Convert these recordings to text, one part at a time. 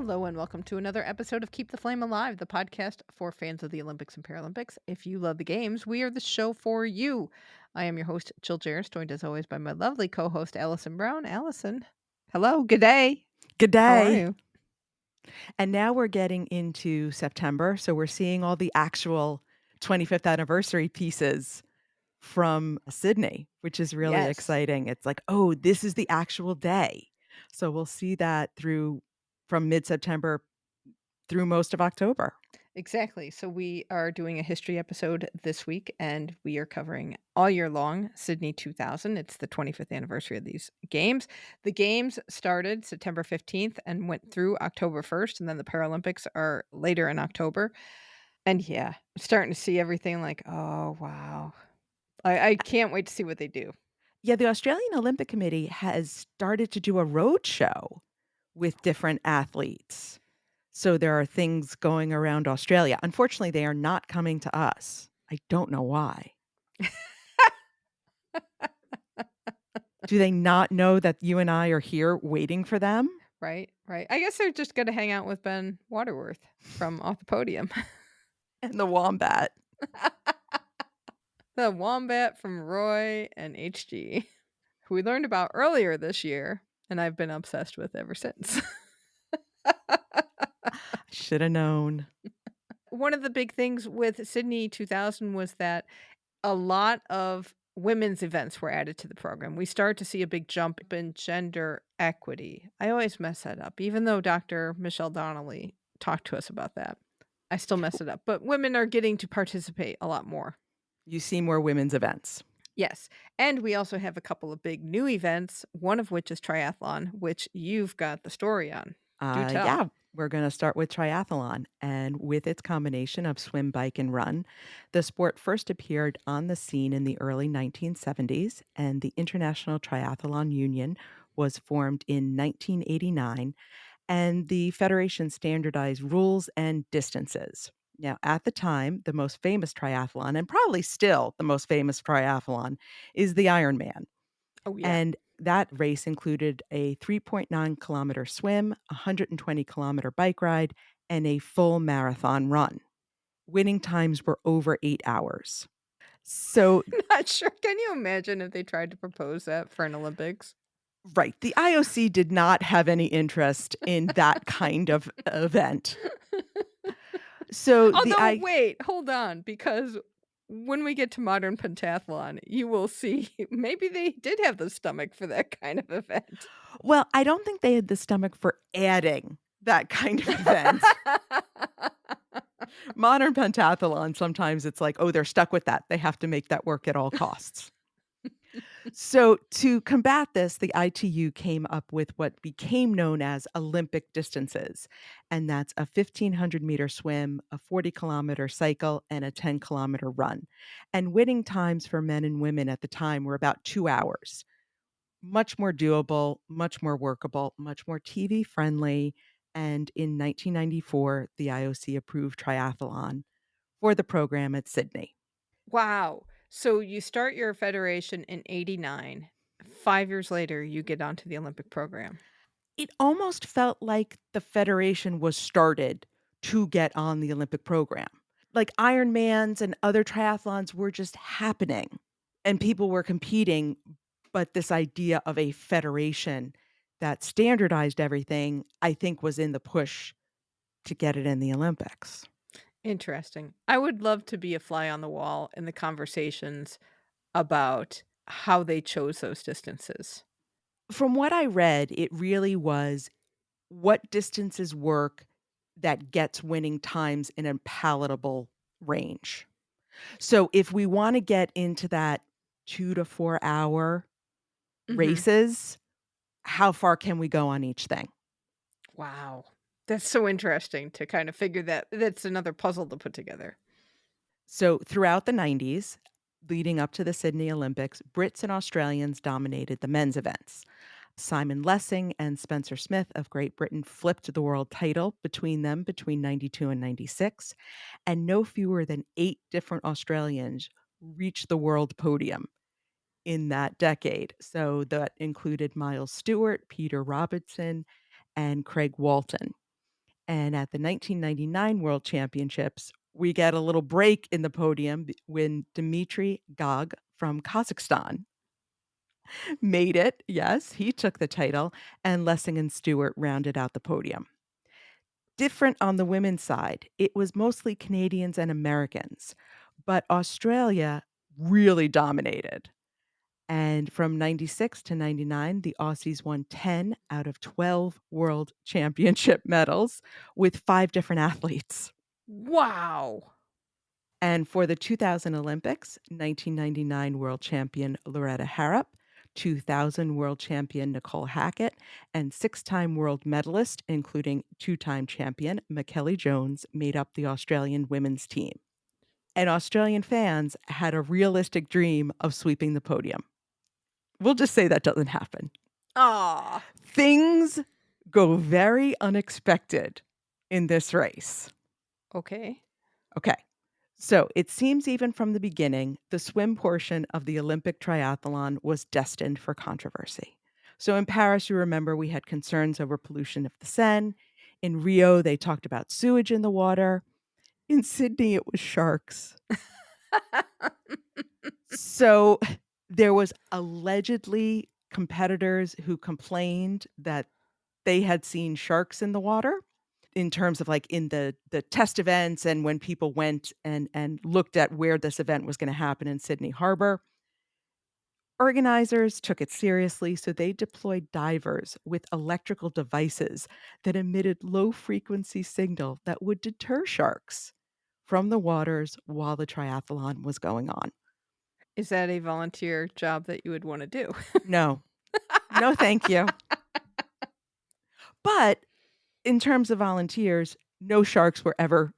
Hello and welcome to another episode of Keep the Flame Alive, the podcast for fans of the Olympics and Paralympics. If you love the games, we are the show for you. I am your host, Jill Jaracz, joined as always by my lovely co-host, Alison Brown. Alison, hello, good day. Good How are day. you? And now we're getting into September, so we're seeing all the actual 25th anniversary pieces from Sydney, which is really Yes, exciting. It's like, oh, this is the actual day. So we'll see that through from mid-September through most of October. exactly. So we are doing a history episode this week, and we are covering all year long Sydney 2000. It's the 25th anniversary of these games. The games started September 15th and went through October 1st, and then the Paralympics are later in October. And yeah, I'm starting to see everything like, oh, wow. I can't wait to see what they do. Yeah, the Australian Olympic Committee has started to do a road show with different athletes. So there are things going around Australia. Unfortunately, they are not coming to us. I don't know why. Do they not know that you and I are here waiting for them? Right, right. I guess they're just gonna hang out with Ben Waterworth from Off the Podium. And the wombat. The wombat from Roy and HG, who we learned about earlier this year, and I've been obsessed with ever since. I should have known. One of the big things with Sydney 2000 was that a lot of women's events were added to the program. We start to see a big jump in gender equity. I always mess that up, even though Dr. Michelle Donnelly talked to us about that. I still mess it up, but women are getting to participate a lot more. You see more women's events. Yes. And we also have a couple of big new events, one of which is triathlon, which you've got the story on. Do tell. Yeah, we're going to start with triathlon. And with its combination of swim, bike, and run, the sport first appeared on the scene in the early 1970s, and the International Triathlon Union was formed in 1989, and the federation standardized rules and distances. Now, at the time, the most famous triathlon, and probably still the most famous triathlon, is the Ironman. Oh, yeah. And that race included a 3.9-kilometer swim, a 120-kilometer bike ride, and a full marathon run. Winning times were over 8 hours. So, Not sure. Can you imagine if they tried to propose that for an Olympics? right, the IOC did not have any interest in that kind of event. So, Although, wait, hold on, because when we get to modern pentathlon, you will see maybe they did have the stomach for that kind of event. well, I don't think they had the stomach for adding that kind of event. Modern pentathlon, sometimes it's like, oh, they're stuck with that. They have to make that work at all costs. So, to combat this, the ITU came up with what became known as Olympic distances. And that's a 1,500-meter swim, a 40-kilometer cycle, and a 10-kilometer run. And winning times for men and women at the time were about 2 hours. Much more doable, much more workable, much more TV friendly. And in 1994, the IOC approved triathlon for the program at Sydney. Wow. So you start your federation in 89. 5 years later, you get onto the Olympic program. It almost felt like the federation was started to get on the Olympic program. Like Ironmans and other triathlons were just happening and people were competing, but this idea of a federation that standardized everything, I think was in the push to get it in the Olympics. Interesting. I would love to be a fly on the wall in the conversations about how they chose those distances. From what I read, it really was what distances work that gets winning times in a palatable range. So if we wanna get into that 2 to 4 hour Mhm. races, how far can we go on each thing? Wow. That's so interesting to kind of figure that that's another puzzle to put together. So throughout the '90s, leading up to the Sydney Olympics, Brits and Australians dominated the men's events. Simon Lessing and Spencer Smith of Great Britain flipped the world title between them between '92 and '96, and no fewer than 8 different Australians reached the world podium in that decade. So that included Miles Stewart, Peter Robertson, and Craig Walton. And at the 1999 World Championships, we get a little break in the podium when Dmitry Gog from Kazakhstan made it. Yes, he took the title, and Lessing and Stewart rounded out the podium. Different on the women's side. It was mostly Canadians and Americans, but Australia really dominated. And from 96 to 99, the Aussies won 10 out of 12 world championship medals with 5 different athletes. Wow. And for the 2000 Olympics, 1999 world champion Loretta Harrop, 2000 world champion Nicole Hackett, and 6-time world medalist, including 2-time champion McKelly Jones, made up the Australian women's team. And Australian fans had a realistic dream of sweeping the podium. We'll just say that doesn't happen. Ah. Things go very unexpected in this race. Okay. Okay. So it seems even from the beginning, the swim portion of the Olympic triathlon was destined for controversy. So in Paris, you remember we had concerns over pollution of the Seine. In Rio, they talked about sewage in the water. In Sydney, it was sharks. So there was allegedly competitors who complained that they had seen sharks in the water in terms of, like, in the test events and when people went and looked at where this event was gonna happen in Sydney Harbor. Organizers took it seriously, so they deployed divers with electrical devices that emitted low-frequency signal that would deter sharks from the waters while the triathlon was going on. Is that a volunteer job that you would wanna do? No. No, thank you. But in terms of volunteers, no sharks were ever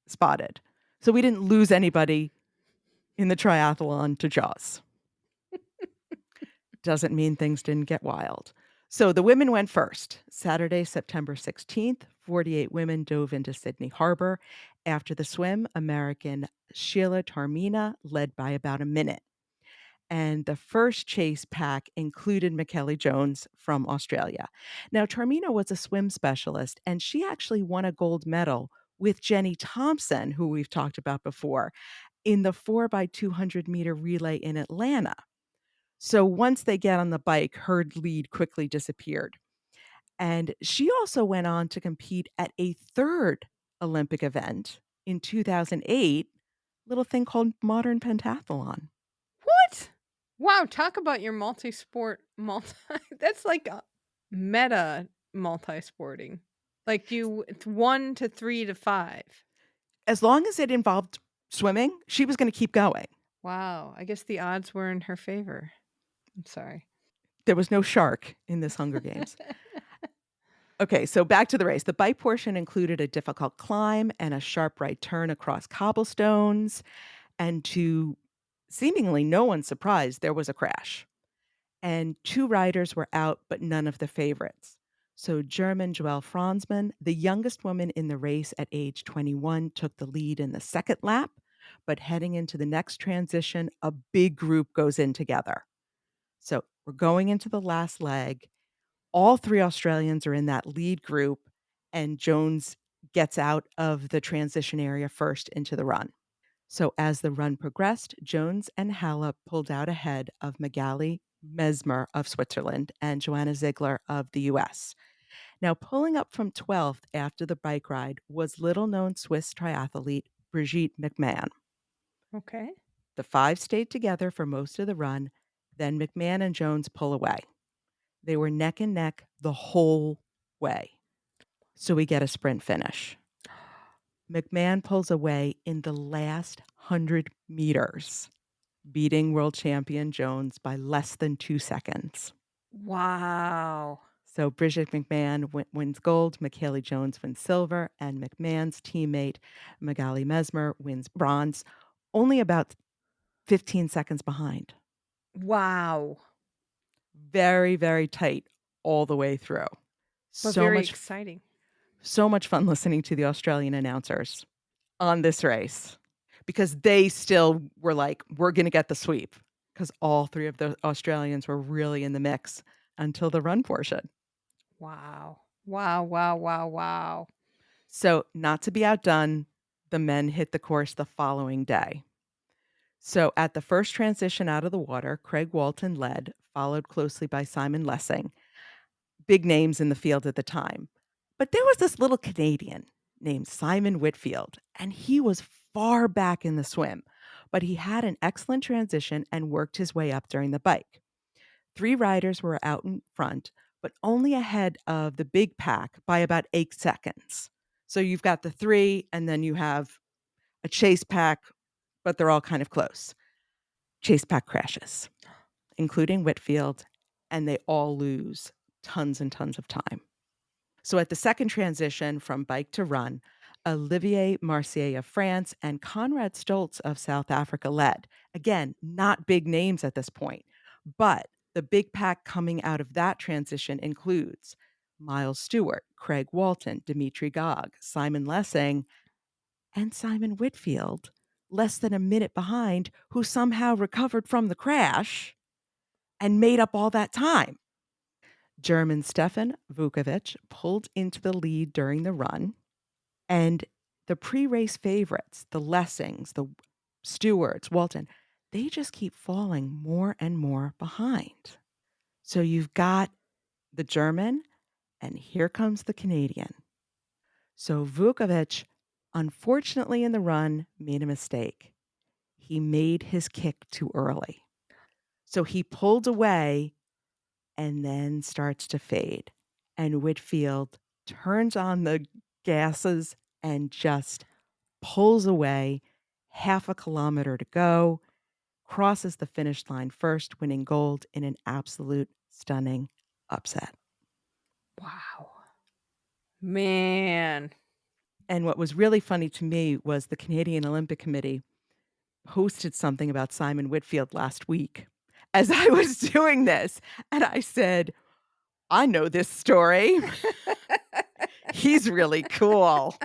spotted. So we didn't lose anybody in the triathlon to Jaws. Doesn't mean things didn't get wild. So the women went first. Saturday, September 16th, 48 women dove into Sydney Harbor. After the swim, American Sheila Tarmina led by about a minute. And the first chase pack included McKelly Jones from Australia. Now, Tarmina was a swim specialist, and she actually won a gold medal with Jenny Thompson, who we've talked about before, in the 4 by 200-meter relay in Atlanta. So once they get on the bike, her lead quickly disappeared. And she also went on to compete at a third Olympic event in 2008, little thing called modern pentathlon. What? Wow, talk about your multi-sport multi that's like a meta multi-sporting. Like it's 1 to 3 to 5. As long as it involved swimming, she was gonna keep going. Wow, I guess the odds were in her favor. I'm sorry. There was no shark in this Hunger Games. Okay, so back to the race. The bike portion included a difficult climb and a sharp right turn across cobblestones, and to seemingly no one's surprise, there was a crash. And 2 riders were out, but none of the favorites. So German Joelle Franzmann, the youngest woman in the race at age 21, took the lead in the second lap, but heading into the next transition, a big group goes in together. So we're going into the last leg. All 3 Australians are in that lead group, and Jones gets out of the transition area first into the run. So as the run progressed, Jones and Halle pulled out ahead of Magali Mesmer of Switzerland and Joanna Ziegler of the US. Now, pulling up from 12th after the bike ride was little-known Swiss triathlete Brigitte McMahon. Okay. The 5 stayed together for most of the run, then McMahon and Jones pull away. They were neck and neck the whole way. So we get a sprint finish. McMahon pulls away in the last 100 meters, beating world champion Jones by less than 2 seconds. Wow. So Bridget McMahon wins gold, Michaela Jones wins silver, and McMahon's teammate Magali Mesmer wins bronze, only about 15 seconds behind. Wow. Very, very tight all the way through. But So very much exciting. so much fun listening to the Australian announcers on this race because they still were like, "We're gonna get the sweep," because all 3 of the Australians were really in the mix until the run portion. Wow. Wow, wow, wow, wow. So, not to be outdone, the men hit the course the following day. So, at the first transition out of the water, Craig Walton led, followed closely by Simon Lessing, big names in the field at the time. But there was this little Canadian named Simon Whitfield, and he was far back in the swim, but he had an excellent transition and worked his way up during the bike. Three riders were out in front, but only ahead of the big pack by about 8 seconds. So you've got the three, and then you have a chase pack, but they're all kind of close. Chase pack crashes, including Whitfield, and they all lose tons and tons of time. So at the second transition from bike to run, Olivier Marcier of France and Conrad Stoltz of South Africa led. Again, not big names at this point, but the big pack coming out of that transition includes Miles Stewart, Craig Walton, Dimitri Gog, Simon Lessing, and Simon Whitfield, less than a minute behind, who somehow recovered from the crash and made up all that time. German Stefan Vukovic pulled into the lead during the run, and the pre-race favorites, the Lessings, the Stewarts, Walton, they just keep falling more and more behind. So you've got the German, and here comes the Canadian. So Vukovic, unfortunately in the run, made a mistake. He made his kick too early. So he pulled away and then starts to fade. And Whitfield turns on the gases and just pulls away, half a kilometer to go, crosses the finish line first, winning gold in an absolute stunning upset. Wow. Man. And what was really funny to me was the Canadian Olympic Committee posted something about Simon Whitfield last week as I was doing this. And I said, I know this story. He's really cool.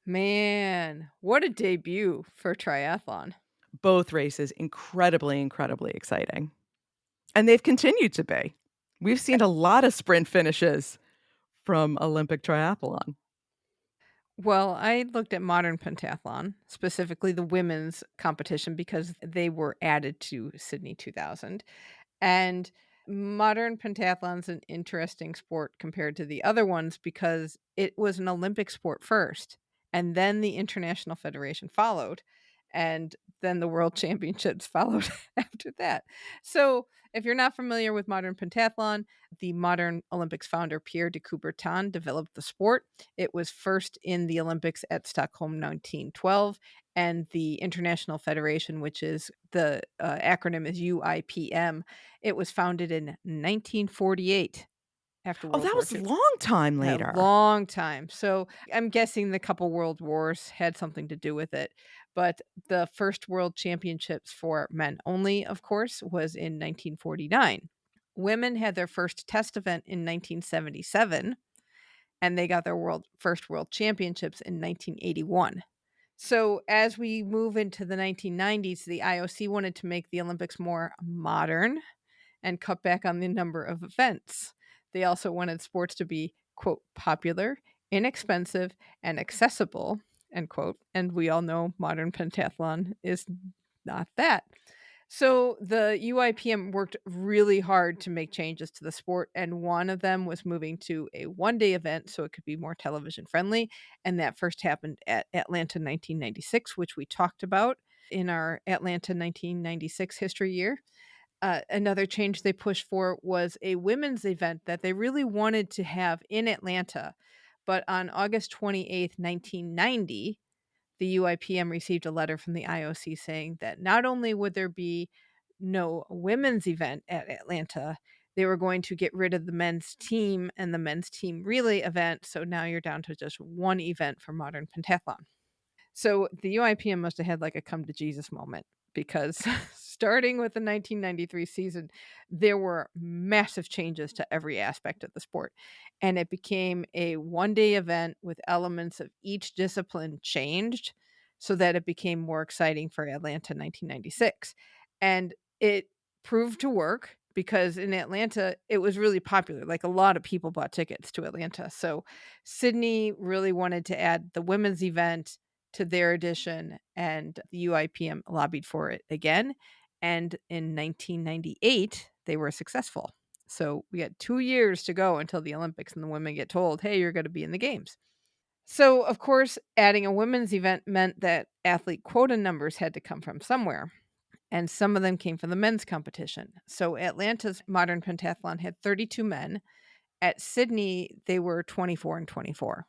Man, what a debut for triathlon. Both races incredibly, incredibly exciting. And they've continued to be. We've seen a lot of sprint finishes from Olympic triathlon. Well, I looked at modern pentathlon, specifically the women's competition, because they were added to Sydney 2000. And modern pentathlon's an interesting sport compared to the other ones because it was an Olympic sport first, and then the International Federation followed, and then the World Championships followed after that. So, if you're not familiar with modern pentathlon, the modern Olympics founder Pierre de Coubertin developed the sport. It was first in the Olympics at Stockholm 1912, and the International Federation, which is the acronym is UIPM, it was founded in 1948 after Oh, World that War was a II. long time A later. long time. So, I'm guessing the couple world wars had something to do with it, but the first world championships for men only, of course, was in 1949. Women had their first test event in 1977, and they got their first world championships in 1981. So, as we move into the 1990s, the IOC wanted to make the Olympics more modern and cut back on the number of events. They also wanted sports to be, quote, popular, inexpensive, and accessible, end quote. And we all know modern pentathlon is not that. So the UIPM worked really hard to make changes to the sport, and one of them was moving to a one-day event so it could be more television friendly. And that first happened at Atlanta 1996, which we talked about in our Atlanta 1996 history year. Another change they pushed for was a women's event that they really wanted to have in Atlanta. But on August 28th, 1990, the UIPM received a letter from the IOC saying that not only would there be no women's event at Atlanta, they were going to get rid of the men's team and the men's team relay event. So now you're down to just one event for modern pentathlon. So the UIPM must have had like a come to Jesus moment because starting with the 1993 season, there were massive changes to every aspect of the sport. And it became a one day event with elements of each discipline changed so that it became more exciting for Atlanta 1996. And it proved to work. because in Atlanta, it was really popular, like, a lot of people bought tickets to Atlanta, so Sydney really wanted to add the women's event to their edition, and the UIPM lobbied for it again, and in 1998, they were successful. So we got 2 years to go until the Olympics, and the women get told, "Hey, you're gonna be in the games." So, of course, adding a women's event meant that athlete quota numbers had to come from somewhere, and some of them came from the men's competition. So, Atlanta's modern pentathlon had 32 men. At Sydney, they were 24 and 24.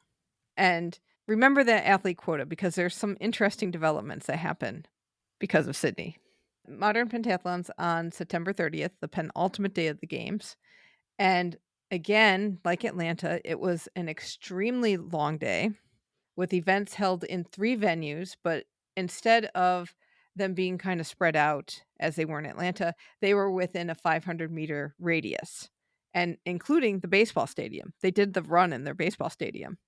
And remember that athlete quota because there's some interesting developments that happen because of Sydney. Modern pentathlon's on September 30th, the penultimate day of the games. And again, like Atlanta, it was an extremely long day with events held in 3 venues, but instead of them being kinda spread out as they were in Atlanta, they were within a 500-meter radius, and including the baseball stadium. They did the run in their baseball stadium.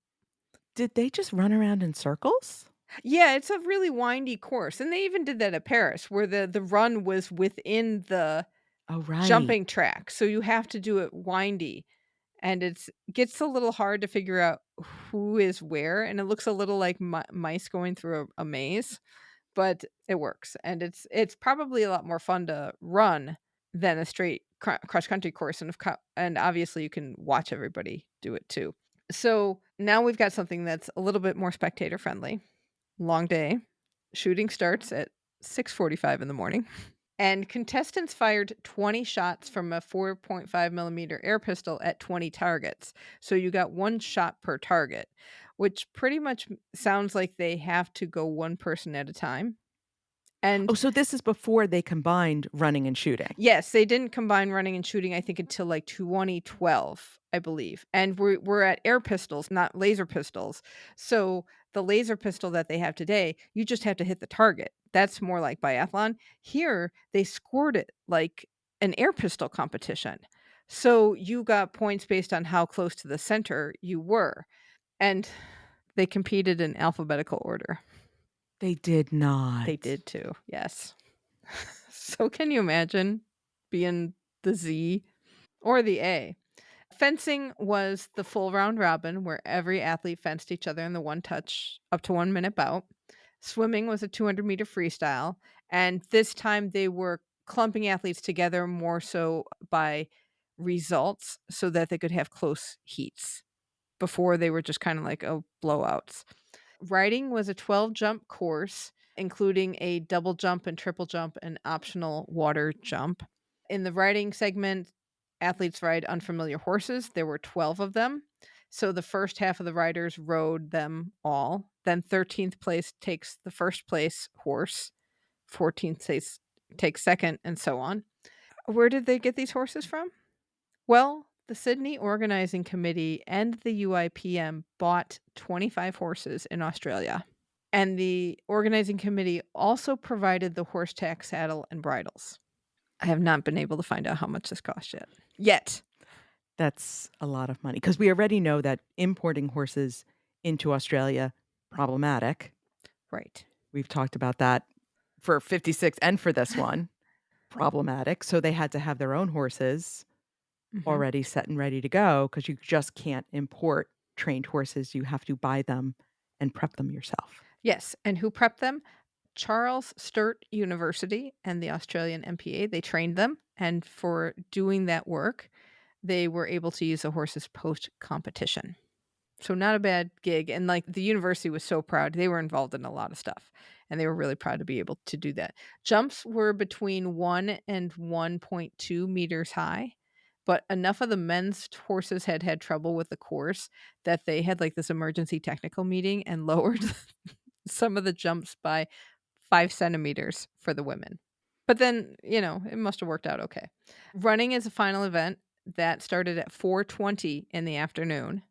Did they just run around in circles? Yeah, it's a really windy course, and they even did that at Paris, where the run was within the Oh, right. jumping track, so you have to do it windy, and it's gets a little hard to figure out who is where, and it looks a little like mice going through a maze. But it works, and it's probably a lot more fun to run than a straight cross country course, and obviously you can watch everybody do it too. So, now we've got something that's a little bit more spectator friendly. Long day. Shooting starts at 6:45 in the morning, and contestants fired 20 shots from a 4.5 millimeter air pistol at 20 targets. So you got 1 shot per target, which pretty much sounds like they have to go 1 person at a time. Oh, And so this is before they combined running and shooting. yes, they didn't combine running and shooting, I think, until, like, 2012, I believe, and we're at air pistols, not laser pistols. So, the laser pistol that they have today, you just have to hit the target. That's more like biathlon. Here, they scored it like an air pistol competition. So, you got points based on how close to the center you were, and they competed in alphabetical order. They did They not. did too, yes. So can you imagine being the Z or the A? Fencing was the full round robin where every athlete fenced each other in the one touch up to 1 minute bout. Swimming was a 200-meter freestyle. And this time they were clumping athletes together more so by results so that they could have close heats. Before they were just kind of like, oh, blowouts. Riding was a 12 jump course, including a double jump and triple jump and optional water jump. In the riding segment, athletes ride unfamiliar horses. There were 12 of them. So the first half of the riders rode them all. Then 13th place takes the first place horse, 14th place takes second, and so on. Where did they get these horses from? Well, the Sydney Organizing Committee and the UIPM bought 25 horses in Australia. And the organizing committee also provided the horse tack saddle and bridles. I have not been able to find out how much this cost yet. Yet. That's a lot of money because we already know that importing horses into Australia, problematic. Right. We've talked about that for 56 and for this one, problematic. So they had to have their own horses Mhm. already set and ready to go because you just can't import trained horses. You have to buy them and prep them yourself. Yes, and who prepped them? Charles Sturt University and the Australian MPA, they trained them, and for doing that work, they were able to use the horses post-competition. So not a bad gig, and, like, the university was so proud. They were involved in a lot of stuff, and they were really proud to be able to do that. Jumps were between 1 and 1.2 meters high, but enough of the men's horses had had trouble with the course that they had, like, this emergency technical meeting and lowered some of the jumps by 5 centimeters for the women. But then, it must have worked out okay. Running is a final event that started at 4:20 in the afternoon.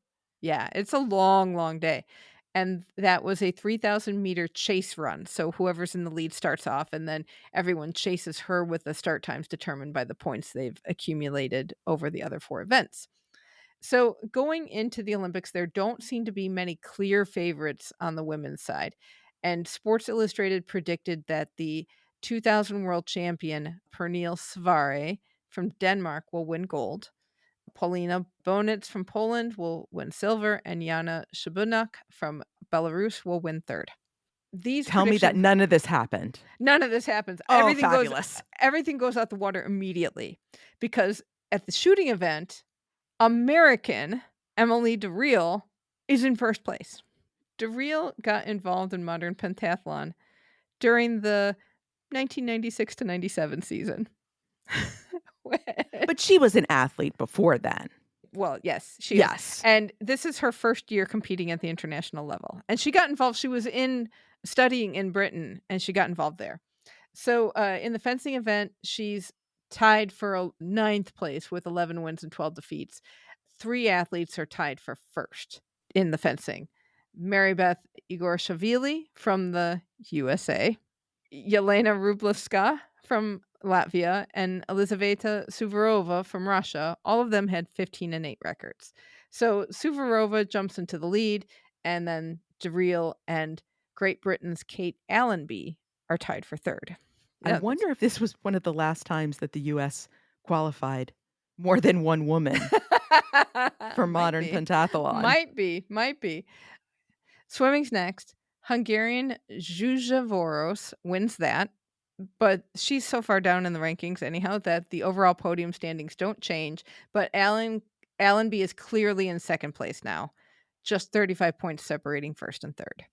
Yeah, it's a long, long day. And that was a 3,000-meter chase run. So whoever's in the lead starts off, and then everyone chases her with the start times determined by the points they've accumulated over the other 4 events. So, going into the Olympics, there don't seem to be many clear favorites on the women's side. And Sports Illustrated predicted that the 2000 world champion, Pernille Svare from Denmark will win gold. Paulina Bonitz from Poland will win silver, and Yana Shabunak from Belarus will win third. These Tell me that predictions, none of this happened. none of this happens. Oh, fabulous. Everything goes out the water immediately because at the shooting event, American Emily DeReal is in first place. DeReal got involved in modern pentathlon during the 1996 to 97 season. But she was an athlete before then. Well, yes, she is. Yes. And this is her first year competing at the international level. And she got involved. She was studying in Britain and she got involved there. So in the fencing event, she's tied for a ninth place with 11 wins and 12 defeats. 3 athletes are tied for first in the fencing. Marybeth Igorashvili from the USA, Yelena Rublevska from Latvia, and Elizaveta Suvorova from Russia. All of them had 15-8 records. So Suvorova jumps into the lead, and then DeReal and Great Britain's Kate Allenby are tied for third. I wonder if this was one of the last times that the US qualified more than one woman for modern pentathlon. Might be. Swimming's next. Hungarian Zsuzsa Voros wins that, but she's so far down in the rankings anyhow that the overall podium standings don't change. But Allenby is clearly in second place now, just 35 points separating first and third.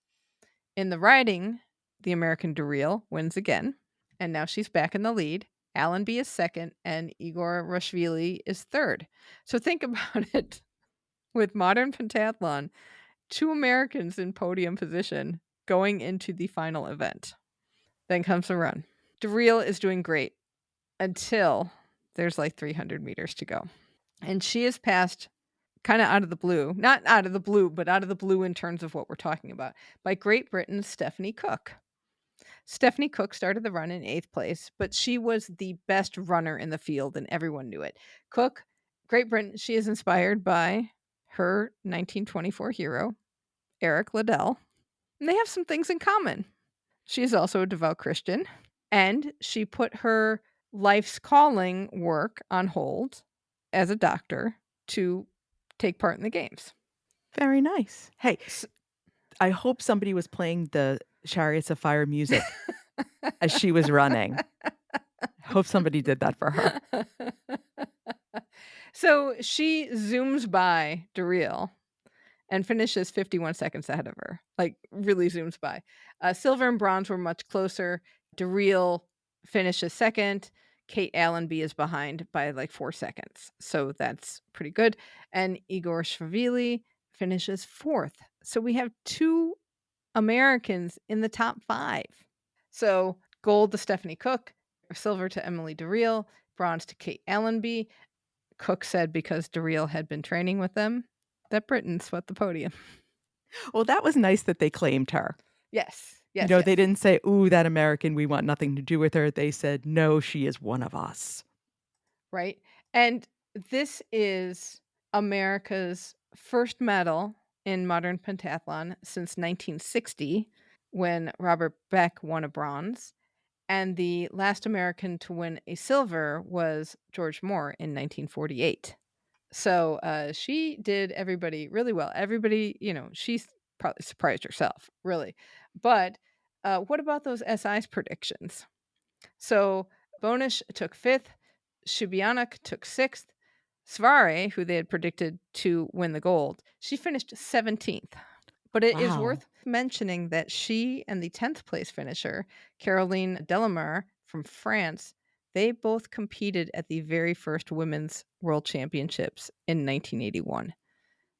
In the riding, the American DeReal wins again, and now she's back in the lead. Allenby is second, and Igor Rashvili is third. So think about it. With modern pentathlon, 2 Americans in podium position going into the final event. Then comes the run. DeReal is doing great until there's like 300 meters to go. And she is passed kind of out of the blue. Not out of the blue, but out of the blue in terms of what we're talking about, by Great Britain's Stephanie Cook. Stephanie Cook started the run in 8th place, but she was the best runner in the field and everyone knew it. Cook, Great Britain, she is inspired by her 1924 hero, Eric Liddell, and they have some things in common. She is also a devout Christian, and she put her life's calling work on hold as a doctor to take part in the games. Very nice. Hey, I hope somebody was playing the Chariots of Fire music as she was running. I hope somebody did that for her. So she zooms by DeReal and finishes 51 seconds ahead of her. Like, really zooms by. Silver and bronze were much closer. DeReal finishes second. Kate Allenby is behind by like 4 seconds. So that's pretty good. And Igor Shvili finishes fourth. So we have 2 Americans in the top 5. So gold to Stephanie Cook, silver to Emily DeReal, bronze to Kate Allenby. Cook said because DeReal had been training with them, that Britain swept the podium. Well, that was nice that they claimed her. Yes. They didn't say, "Ooh, that American, we want nothing to do with her." They said, "No, she is one of us." Right. And this is America's first medal in modern pentathlon since 1960, when Robert Beck won a bronze. And the last American to win a silver was George Moore in 1948. So she did everybody really well. Everybody, she's probably surprised herself, really. But what about those SI's predictions? So Bonish took 5th, Shubianuk took 6th, Svare, who they had predicted to win the gold, she finished 17th. But it is worth mentioning that she and the 10th place finisher, Caroline Delamare from France, they both competed at the very first Women's World Championships in 1981.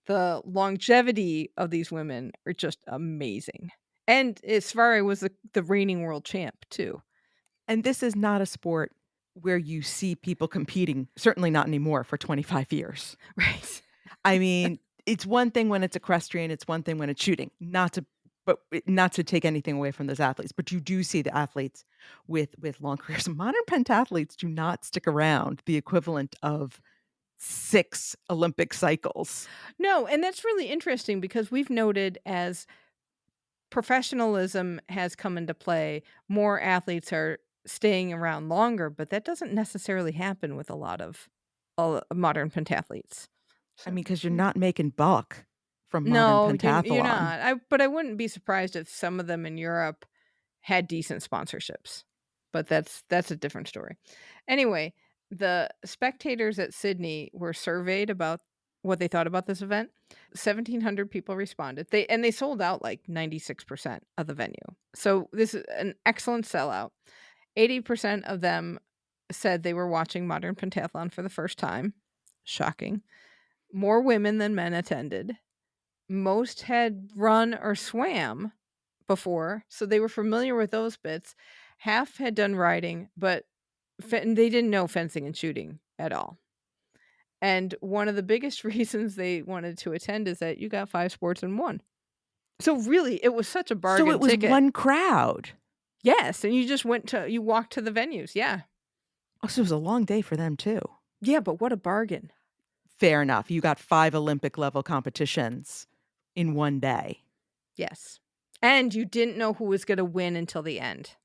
The longevity of these women are just amazing. And Svare was the reigning world champ, too. And this is not a sport where you see people competing, certainly not anymore, for 25 years. Right. I mean, it's one thing when it's equestrian, it's one thing when it's shooting. Not to take anything away from those athletes, but you do see the athletes with long careers. Modern pentathletes do not stick around the equivalent of 6 Olympic cycles. No, and that's really interesting because we've noted as professionalism has come into play, more athletes are staying around longer, but that doesn't necessarily happen with a lot of modern pentathletes. I So, mean, because 'cause you're not making buck from modern no, you're pentathlon. not. But I wouldn't be surprised if some of them in Europe had decent sponsorships, but that's a different story. Anyway, the spectators at Sydney were surveyed about what they thought about this event. 1,700 people responded. They sold out like 96% of the venue. So this is an excellent sellout. 80% of them said they were watching modern pentathlon for the first time. Shocking. More women than men attended. Most had run or swam before, so they were familiar with those bits. Half had done riding, but they didn't know fencing and shooting at all. And one of the biggest reasons they wanted to attend is that you got 5 sports in 1. So really, it was such a So bargain it was ticket. one crowd. Yes, and you walked to the venues, yeah. Oh, so it was a long day for them too. Yeah, but what a bargain. Fair enough. You got 5 Olympic level competitions in one day. Yes. And you didn't know who was gonna win until the end.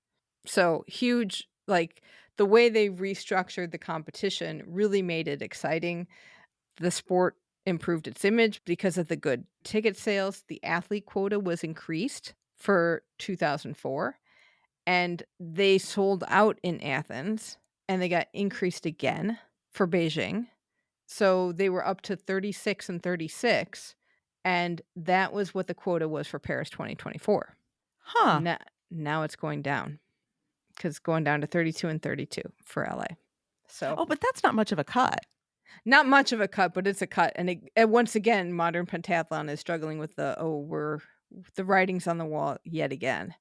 So, huge like, the way they restructured the competition really made it exciting. The sport improved its image because of the good ticket sales. The athlete quota was increased for 2004, and they sold out in Athens, and they got increased again for Beijing. So, they were up to 36 and 36, and that was what the quota was for Paris 2024. Huh. Now now it's going down. 'Cause going down to 32 and 32 for LA. So, Oh, but that's not much of a cut. not much of a cut, but it's a cut, and once again, modern pentathlon is struggling with the writing's on the wall yet again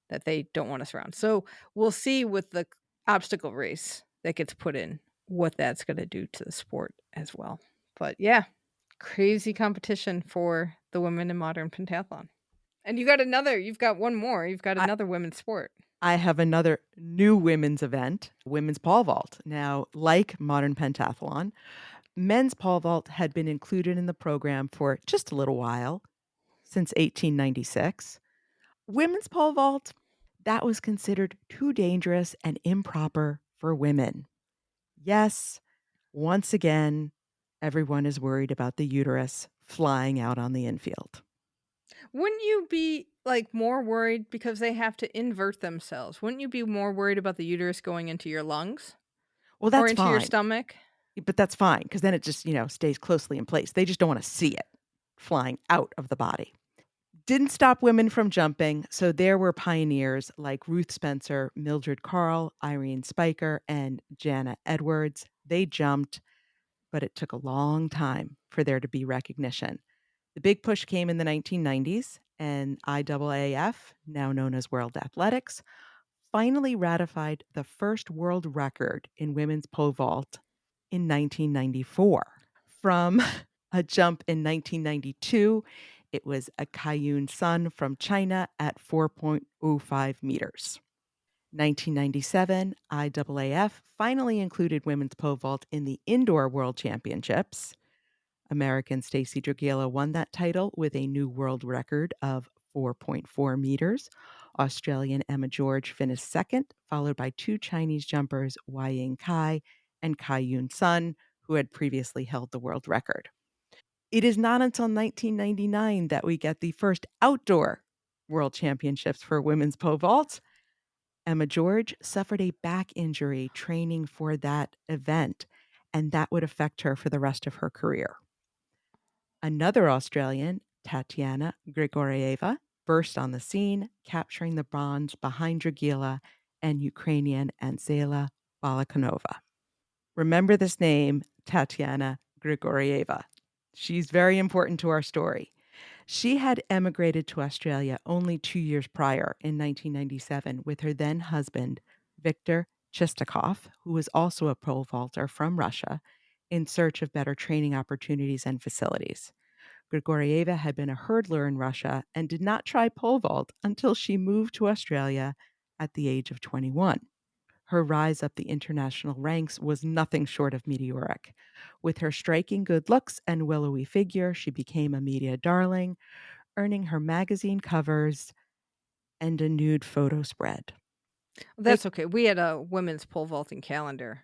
that they don't want us around. So, we'll see with the obstacle race that gets put in, what that's gonna do to the sport as well. But yeah, crazy competition for the women in modern pentathlon. And you've got one more, you've got I another women's sport. I have another new women's event, women's pole vault. Now, like modern pentathlon, men's pole vault had been included in the program for just a little while, since 1896. Women's pole vault, that was considered too dangerous and improper for women. Yes, once again, everyone is worried about the uterus flying out on the infield. Wouldn't you be, like, more worried because they have to invert themselves? Wouldn't you be more worried about the uterus going into your lungs Well, or that's into your fine, stomach? but that's fine because then it just, stays closely in place. They just don't want to see it flying out of the body. Didn't stop women from jumping, so there were pioneers like Ruth Spencer, Mildred Carl, Irene Spiker, and Jana Edwards. They jumped, but it took a long time for there to be recognition. The big push came in the 1990s, and IAAF, now known as World Athletics, finally ratified the first world record in women's pole vault in 1994. From a jump in 1992, it was a Kaiyun Sun from China at 4.05 meters. 1997, IAAF finally included women's pole vault in the indoor world championships. American Stacy Dragila won that title with a new world record of 4.4 meters. Australian Emma George finished second, followed by two Chinese jumpers, Wai Ying Kai and Kai Yun Sun, who had previously held the world record. It is not until 1999 that we get the first outdoor world championships for women's pole vault. Emma George suffered a back injury training for that event, and that would affect her for the rest of her career. Another Australian, Tatiana Grigorieva, burst on the scene, capturing the bronze behind Dragila and Ukrainian Anzela Balakanova. Remember this name, Tatiana Grigorieva. She's very important to our story. She had emigrated to Australia only 2 years prior in 1997 with her then husband, Viktor Chistakov, who was also a pole vaulter from Russia, in search of better training opportunities and facilities. Grigorieva had been a hurdler in Russia and did not try pole vault until she moved to Australia at the age of 21. Her rise up the international ranks was nothing short of meteoric. With her striking good looks and willowy figure, she became a media darling, earning her magazine covers and a nude photo spread. Like, That's okay. We had a women's pole vaulting calendar.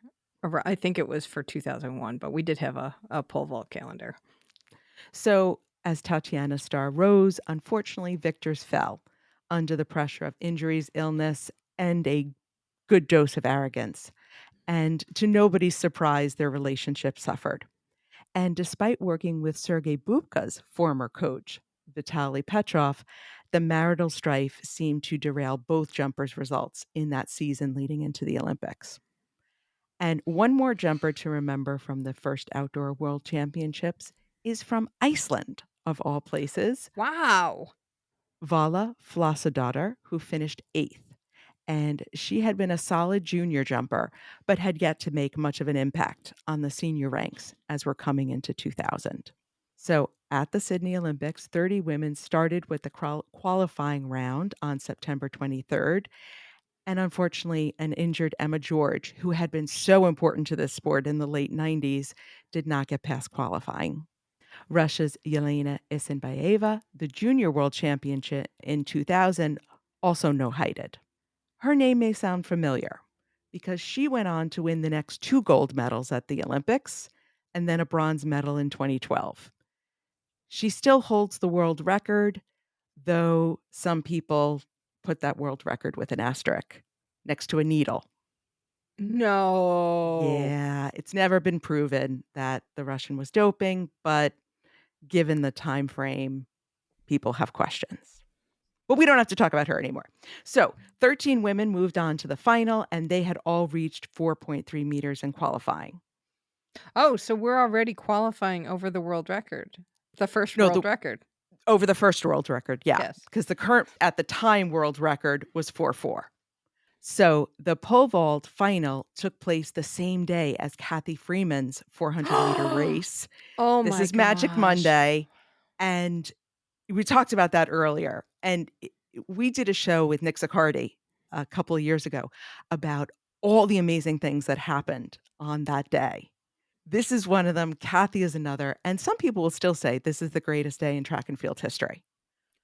I think it was for 2001, but we did have a pole vault calendar. so as Tatiana's star rose, unfortunately, Victor's fell under the pressure of injuries, illness, and a good dose of arrogance. And to nobody's surprise, their relationship suffered. And despite working with Sergei Bubka's former coach, Vitaly Petrov, the marital strife seemed to derail both jumpers' results in that season leading into the Olympics. And one more jumper to remember from the first outdoor world championships is from Iceland, of all places, Wow. Vala Flossadóttir, who finished eighth. And she had been a solid junior jumper, but had yet to make much of an impact on the senior ranks as we're coming into 2000. So at the Sydney Olympics, 30 women started with the qualifying round on September 23rd. And unfortunately, an injured Emma George, who had been so important to this sport in the late 90s, did not get past qualifying. Russia's Yelena Isinbayeva, the junior world championship in 2000, also no-highted. Her name may sound familiar because she went on to win the next two gold medals at the Olympics and then a bronze medal in 2012. She still holds the world record, though some people put that world record with an asterisk next to a needle. No. Yeah, it's never been proven that the Russian was doping, but given the time frame, people have questions. But we don't have to talk about her anymore. So 13 women moved on to the final, and they had all reached 4.3 meters in qualifying. Oh, so we're already qualifying over the world record. The first No, the world record. over the first world record, yeah, Yes. because the current at the time world record was 4.4. So the pole vault final took place the same day as Kathy Freeman's 400-meter race. Oh This my is Magic gosh. Monday, and we talked about that earlier, and we did a show with Nick Siccardi a couple of years ago about all the amazing things that happened on that day. This is one of them, Kathy is another, and some people will still say this is the greatest day in track and field history.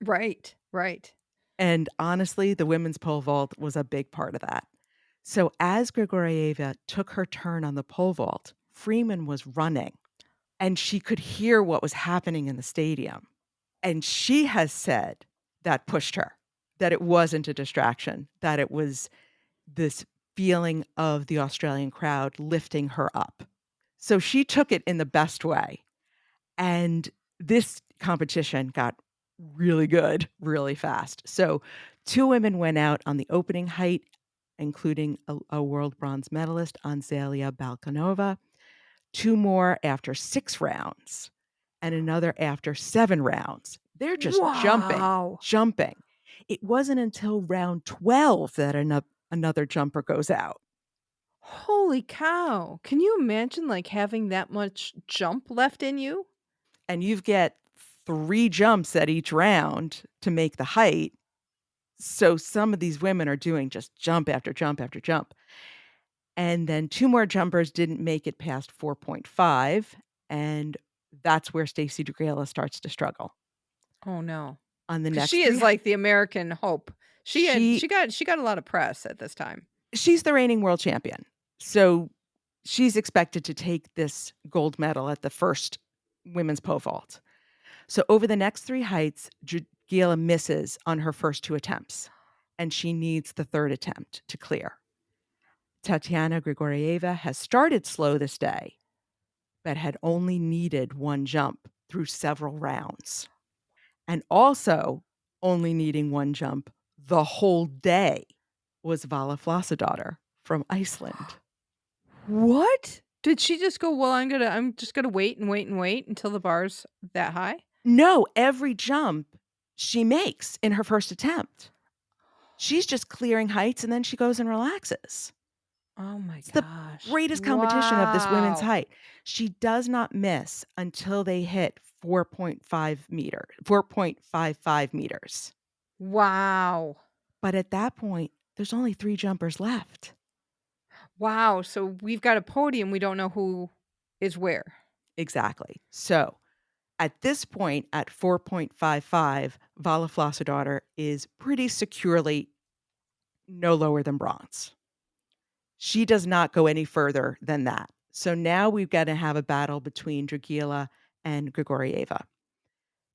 Right, right. And honestly, the women's pole vault was a big part of that. So as Grigorieva took her turn on the pole vault, Freeman was running, and she could hear what was happening in the stadium. And she has said that pushed her, that it wasn't a distraction, that it was this feeling of the Australian crowd lifting her up. So she took it in the best way. And this competition got really good really fast. So 2 women went out on the opening height, including a world bronze medalist, Anzelia Balkanova, 2 more after 6 rounds, and another after 7 rounds. They're just jumping, Wow. jumping. It wasn't until round 12 that another jumper goes out, Holy cow. Can you imagine, like, having that much jump left in you? and you get 3 jumps at each round to make the height. So some of these women are doing just jump after jump after jump. And then 2 more jumpers didn't make it past 4.5, and that's where Stacy DeGrela starts to struggle. Oh, no. On the 'Cause next she 3 is like the American hope. she She got a lot of press at this time. she's the reigning world champion. So she's expected to take this gold medal at the first women's pole vault. So over the next 3 heights, Gila misses on her first 2 attempts, and she needs the 3rd attempt to clear. Tatiana Grigorieva has started slow this day, but had only needed 1 jump through several rounds, and also only needing 1 jump the whole day was Vala Flossadóttir from Iceland. What? Did she just go, "Well, I'm just gonna wait and wait and wait until the bar's that high?" No, every jump she makes in her first attempt. She's just clearing heights, and then she goes and relaxes. Oh my It's the gosh. greatest competition of this women's Wow. height. She does not miss until they hit 4.55 meters. Wow. But at that point, there's only 3 jumpers left. Wow, so we've got a podium, we don't know who is where. Exactly. So, at this point, at 4.55, Vala Flossadóttir is pretty securely no lower than bronze. She does not go any further than that. So now we've got to have a battle between Dragila and Grigorieva.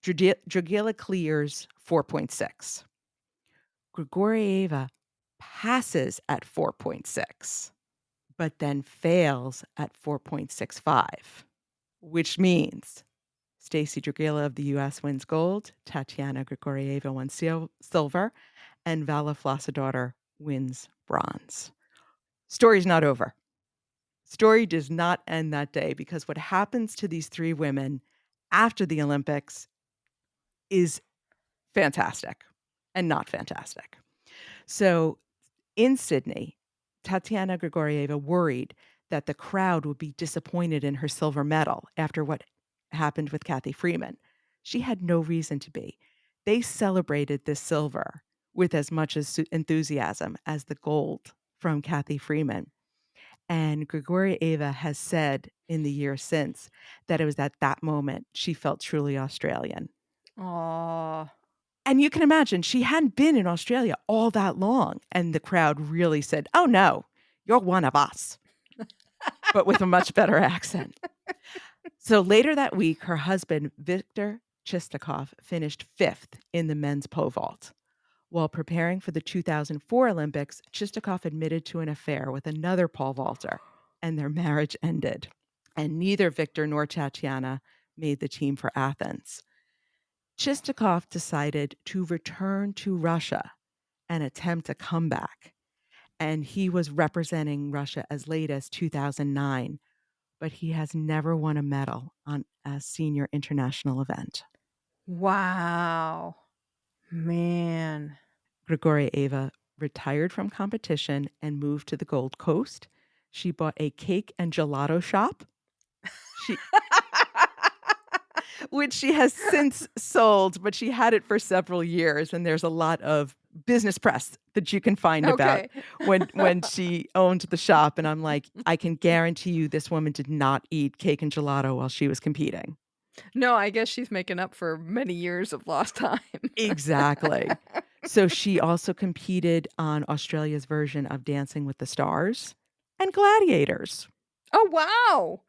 Dragila clears 4.6. Grigorieva passes at 4.6, but then fails at 4.65, which means Stacy Dragila of the US wins gold, Tatiana Grigorieva wins silver, and Vala Flosadaughter wins bronze. Story's not over. Story does not end that day because what happens to these three women after the Olympics is fantastic and not fantastic. So in Sydney, Tatiana Grigorieva worried that the crowd would be disappointed in her silver medal after what happened with Kathy Freeman. She had no reason to be. They celebrated this silver with as much enthusiasm as the gold from Kathy Freeman. And Grigorieva has said in the years since that it was at that moment she felt truly Australian. Aw. And you can imagine she hadn't been in Australia all that long, and the crowd really said, "Oh, no, you're one of us," but with a much better accent. So later that week, her husband, Viktor Chistakov, finished 5th in the men's pole vault. While preparing for the 2004 Olympics, Chistakov admitted to an affair with another pole vaulter, and their marriage ended. And neither Viktor nor Tatiana made the team for Athens. Chistakov decided to return to Russia and attempt a comeback. And he was representing Russia as late as 2009, but he has never won a medal on a senior international event. Wow. Man. Grigorieva retired from competition and moved to the Gold Coast. She bought a cake and gelato shop. She which she has since sold, but she had it for several years, and there's a lot of business press that you can find about Okay. when she owned the shop, and I'm like, I can guarantee you this woman did not eat cake and gelato while she was competing. No, I guess she's making up for many years of lost time. Exactly. So she also competed on Australia's version of Dancing with the Stars and Gladiators. Oh, wow.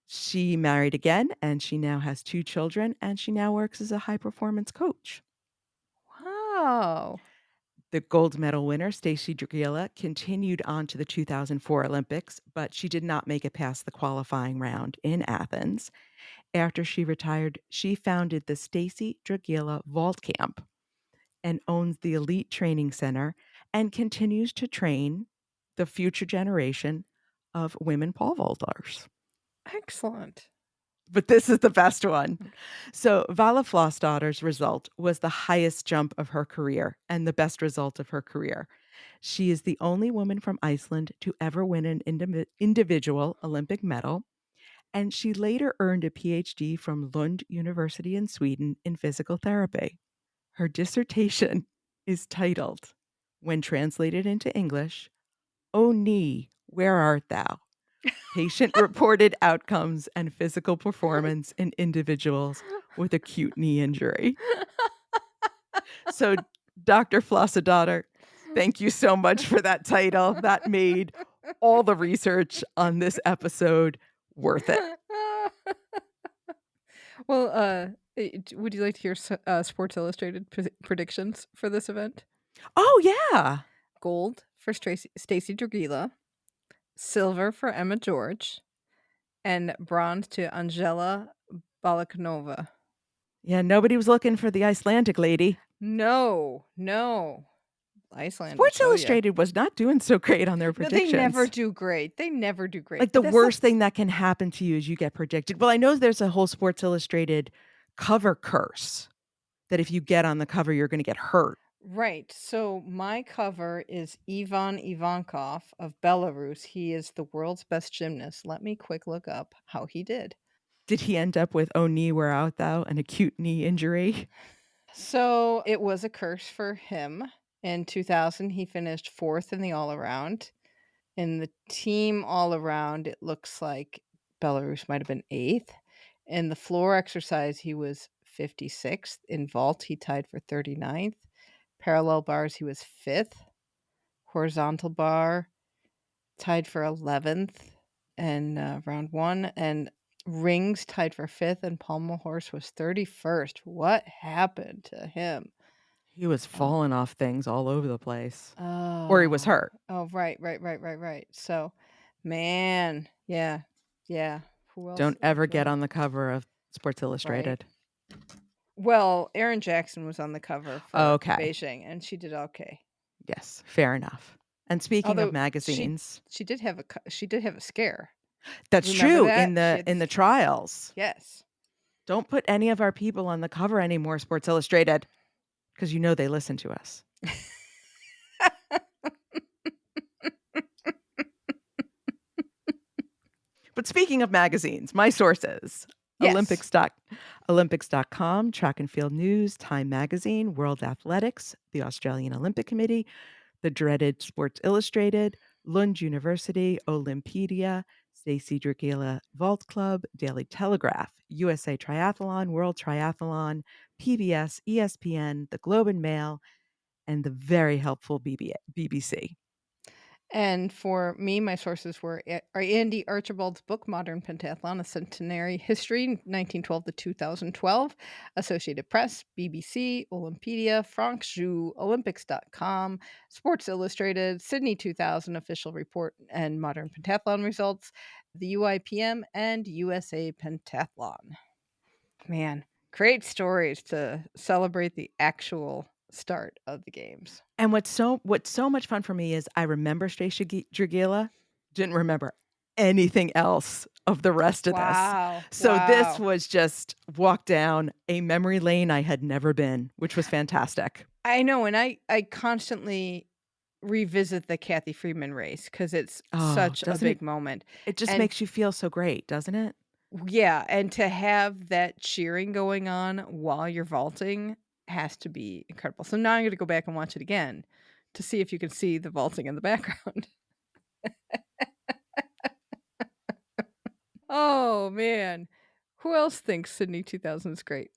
She married again, and she now has 2 children, and she now works as a high performance coach. Wow. The gold medal winner, Stacy Dragila, continued on to the 2004 Olympics, but she did not make it past the qualifying round in Athens. After she retired, she founded the Stacy Dragila Vault Camp and owns the Elite Training Center and continues to train the future generation of women pole vaulters. Excellent. But this is the best one. So Vala Flossdotter's result was the highest jump of her career and the best result of her career. She is the only woman from Iceland to ever win an individual Olympic medal, and she later earned a PhD from Lund University in Sweden in physical therapy. Her dissertation is titled, when translated into English, "O knee, where art thou? Patient-reported outcomes and physical performance in individuals with acute knee injury." So, Dr. Flossadaughter, thank you so much for that title. That made all the research on this episode worth it. Well, would you like to hear Sports Illustrated predictions for this event? Oh, yeah. Gold for Stacy Dragila, silver for Emma George, and bronze to Angela Balaknova. Yeah, nobody was looking for the Icelandic lady. No, no. Iceland will Sports show you. Illustrated was not doing so great on their No, they never predictions. do great. They never do great. Like, But the that's worst thing that can happen to you is you get predicted. Well, I know there's a whole Sports Illustrated cover curse that if you get on the cover, you're gonna get hurt. right. So my cover is Ivan Ivankov of Belarus. He is the world's best gymnast. Let me quick look up how he did. Did he end up with "Oh, knee, where art thou?" an acute knee injury? So it was a curse for him. In 2000, he finished fourth in the all around. In the team all around, it looks like Belarus might have been eighth. In the floor exercise, he was 56th. In vault, he tied for 39th. Parallel bars, he was fifth. horizontal bar tied for 11th and round 1, and rings tied for 5th, and pommel horse was 31st. What happened to him? He was Uh, falling off things all over the place. Or he was oh, hurt. oh, right. So, man, yeah, yeah. Who else Don't ever get joined? on the cover of Sports Right. Illustrated. Well, Erin Jackson was on the cover for Okay. Beijing, and she did okay. Yes, fair enough. And speaking of Although she magazines, she did have she did have a scare. that's Remember true that? She had in this the trials. yes. Don't put any of our people on the cover anymore, Sports Illustrated, because you know they listen to us. But speaking of magazines, my sources, Yes. Olympics.com, Track and Field News, Time Magazine, World Athletics, the Australian Olympic Committee, the dreaded Sports Illustrated, Lund University, Olympedia, Stacey Dragila Vault Club, Daily Telegraph, USA Triathlon, World Triathlon, PBS, ESPN, the Globe and Mail, and the very helpful BBC. And for me, my sources were Andy Archibald's book, Modern Pentathlon, A Centenary History, 1912 to 2012, Associated Press, BBC, Olympedia, Franck Joux, Olympics.com, Sports Illustrated, Sydney 2000 Official Report and Modern Pentathlon Results, the UIPM, and USA Pentathlon. Man, great stories to celebrate the actual start of the games. And what's so much fun for me is I remember Stacey Dragila, didn't remember anything else of the rest of this. Wow. So this Wow. was just walk down a memory lane I had never been, which was fantastic. I know, and I constantly revisit the Kathy Freeman race because it's Oh, such a doesn't big moment, it just and makes you feel so great, doesn't it? yeah, and to have that cheering going on while you're vaulting has to be incredible. So now I'm gonna go back and watch it again to see if you can see the vaulting in the background. Oh, man. Who else thinks Sydney 2000 is great?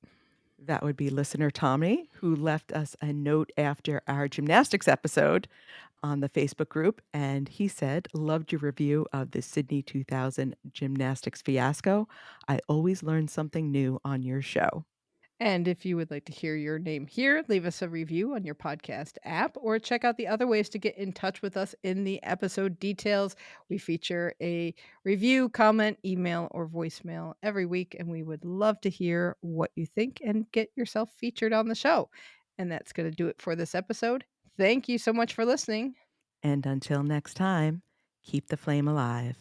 That would be listener Tommy, who left us a note after our gymnastics episode on the Facebook group, and he said, "Loved your review of the Sydney 2000 gymnastics fiasco. I always learn something new on your show." And if you would like to hear your name here, leave us a review on your podcast app or check out the other ways to get in touch with us in the episode details. We feature a review, comment, email, or voicemail every week, and we would love to hear what you think and get yourself featured on the show. And that's going to do it for this episode. Thank you so much for listening. And until next time, keep the flame alive.